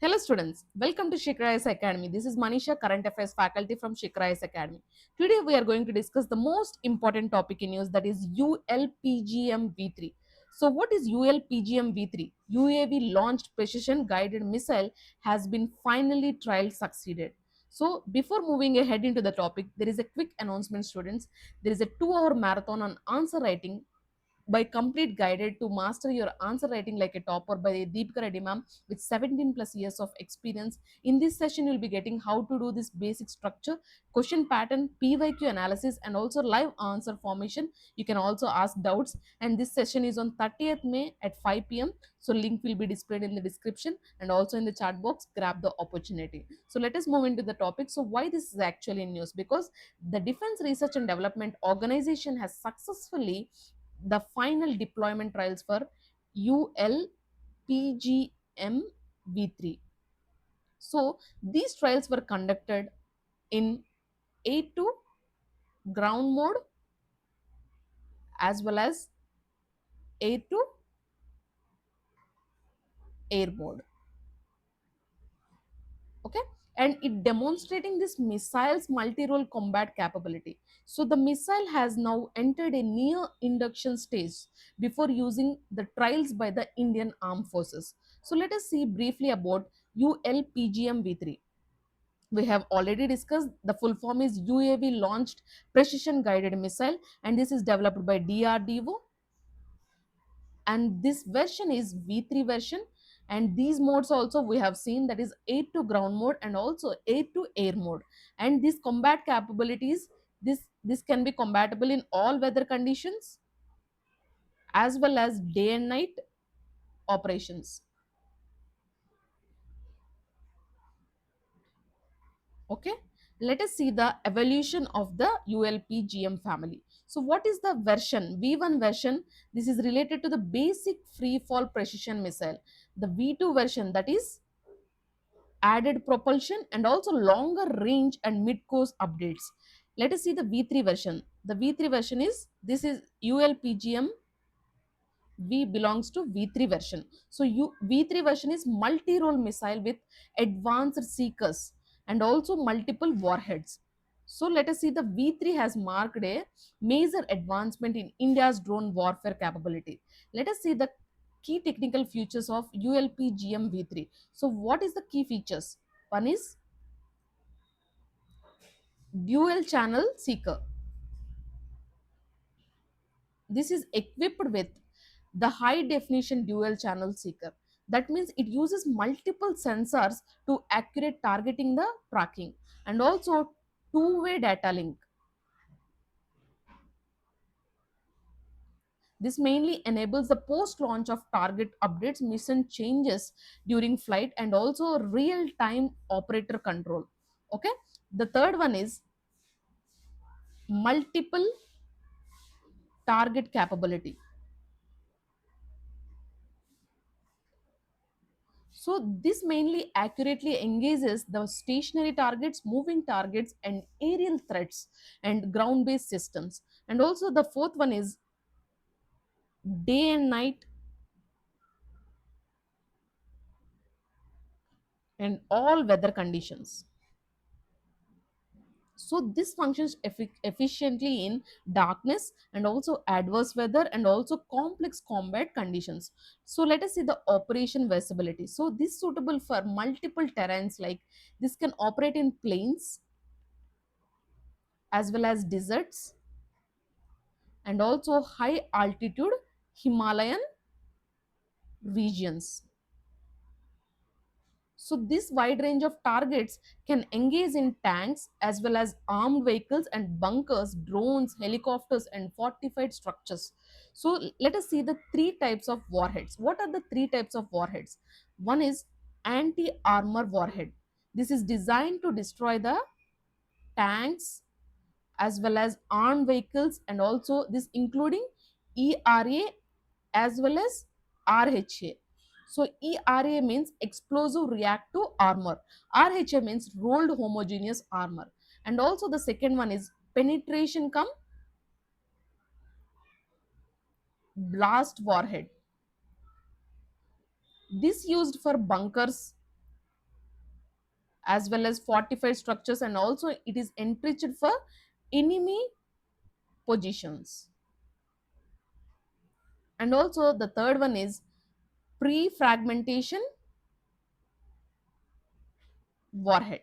Hello students, welcome to Shikrayas Academy. This is Manisha, Current Affairs faculty from Shikrayas Academy. Today we are going to discuss the most important topic in news, that is ULPGM V3. So what is ULPGM V3? UAV launched precision guided missile has been finally trial succeeded. So before moving ahead into the topic, there is a quick announcement students. There is a 2-hour marathon on answer writing by complete guided to master your answer writing like a topper by Deepika Reddy Madam with 17 plus years of experience. In this session, you'll be getting how to do this basic structure, question pattern, PYQ analysis, and also live answer formation. You can also ask doubts. And this session is on 30th May at 5 p.m. So link will be displayed in the description and also in the chat box. Grab the opportunity. So let us move into the topic. So why this is actually in news? Because the Defense Research and Development Organization has successfully the final deployment trials for ULPGM V3. So these trials were conducted in A2 ground mode as well as A2 air mode. Okay, and it demonstrating this missile's multi-role combat capability. So the missile has now entered a near induction stage before using the trials by the Indian Armed Forces. So let us see briefly about ULPGM V3. We have already discussed the full form is UAV launched precision guided missile, and this is developed by DRDO, and this version is V3 version. And these modes also we have seen, that is A2 ground mode and also A2 air mode. And these combat capabilities, this can be compatible in all weather conditions as well as day and night operations. Okay, let us see the evolution of the ULPGM family. So what is the version? V1 version, this is related to the basic free fall precision missile. The V2 version, that is added propulsion and also longer range and mid-course updates. Let us see the V3 version. The V3 version is, this is ULPGM V belongs to V3 version. So V3 version is multi-role missile with advanced seekers and also multiple warheads. So let us see, the V3 has marked a major advancement in India's drone warfare capability. Let us see the key technical features of ULPGM V3. So what is the key features? One is dual channel seeker. This is equipped with the high definition dual channel seeker. That means it uses multiple sensors to accurate targeting the tracking and also two-way data link. This mainly enables the post-launch of target updates, mission changes during flight, and also real-time operator control. Okay. The third one is multiple target capability. So this mainly accurately engages the stationary targets, moving targets, and aerial threats and ground-based systems. And also the fourth one is day and night and all weather conditions. So this functions efficiently in darkness and also adverse weather and also complex combat conditions. So let us see the operation visibility. So this suitable for multiple terrains, like this can operate in plains as well as deserts and also high altitude Himalayan regions. So this wide range of targets can engage in tanks as well as armed vehicles and bunkers, drones, helicopters, and fortified structures. So let us see the three types of warheads. What are the three types of warheads? One is anti-armor warhead. This is designed to destroy the tanks as well as armed vehicles, and also this including ERA as well as RHA. So ERA means explosive reactive armor. RHA means rolled homogeneous armor. And also the second one is penetration cum blast warhead. This used for bunkers as well as fortified structures, and also it is enriched for enemy positions. And also the third one is pre-fragmentation warhead.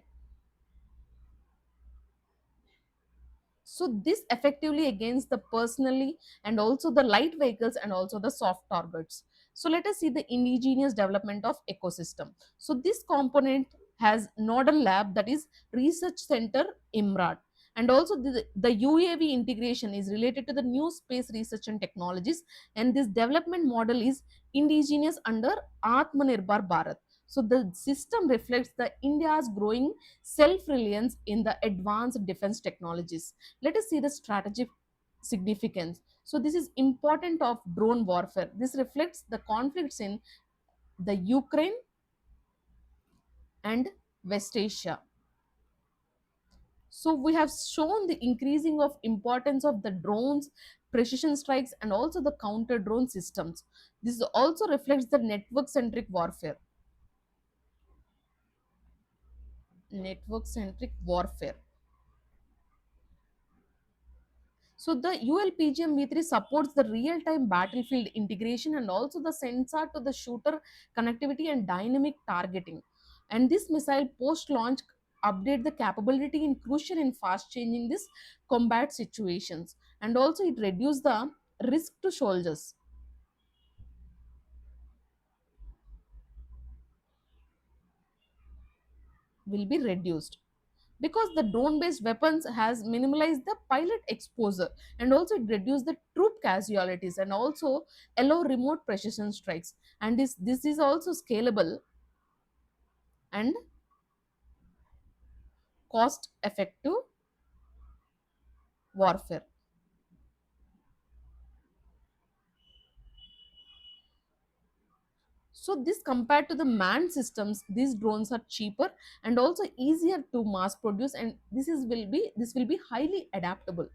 So this effectively against the personally and also the light vehicles and also the soft targets. So let us see the indigenous development of ecosystem. So this component has nodal lab, that is research center IMRAT, and also the UAV integration is related to the new space research and technologies, and this development model is indigenous under Atmanirbhar Bharat. So the system reflects the India's growing self-reliance in the advanced defense technologies. Let us see the strategic significance. So this is important of drone warfare. This reflects the conflicts in the Ukraine and West Asia. So we have shown the increasing of importance of the drones, precision strikes, and also the counter drone systems. This also reflects the network centric warfare. Network centric warfare. So the ULPGM V3 supports the real-time battlefield integration and also the sensor to the shooter connectivity and dynamic targeting. And this missile post-launch update the capability in crucial in fast changing this combat situations. And also it reduce the risk to soldiers, will be reduced, because the drone based weapons has minimalized the pilot exposure, and also it reduced the troop casualties and also allow remote precision strikes, and this is also scalable and cost effective warfare. So this compared to the manned systems, these drones are cheaper and also easier to mass produce, and this will be highly adaptable.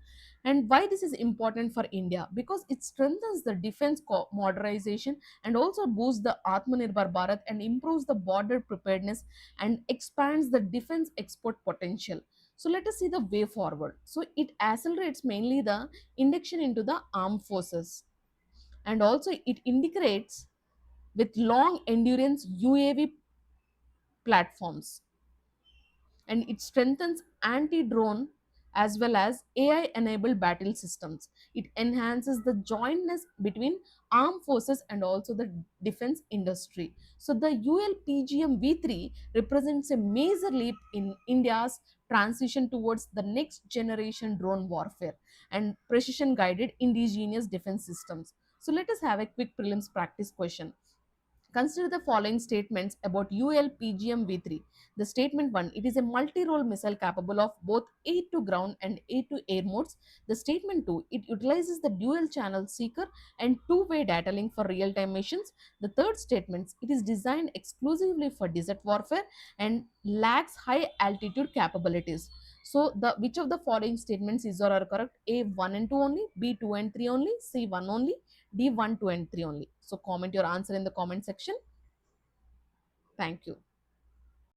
And why this is important for India? Because it strengthens the defense modernization and also boosts the Atmanirbhar Bharat and improves the border preparedness and expands the defense export potential. So let us see the way forward. So it accelerates mainly the induction into the armed forces, and also it integrates with long endurance UAV platforms, and it strengthens anti drone as well as AI enabled battle systems. It enhances the jointness between armed forces and also the defense industry. So, the ULPGM V3 represents a major leap in India's transition towards the next generation drone warfare and precision guided indigenous defense systems. So, let us have a quick prelims practice question. Consider the following statements about ULPGM-V3. The statement 1, it is a multi-role missile capable of both air to ground and air to air modes. The statement 2, it utilizes the dual channel seeker and two-way data link for real-time missions. The third statement, it is designed exclusively for desert warfare and lacks high altitude capabilities. So the which of the following statements is or are correct? A 1 and 2 only, B 2 and 3 only, C 1 only, D 1, 2 and 3 only. So comment your answer in the comment section. Thank you.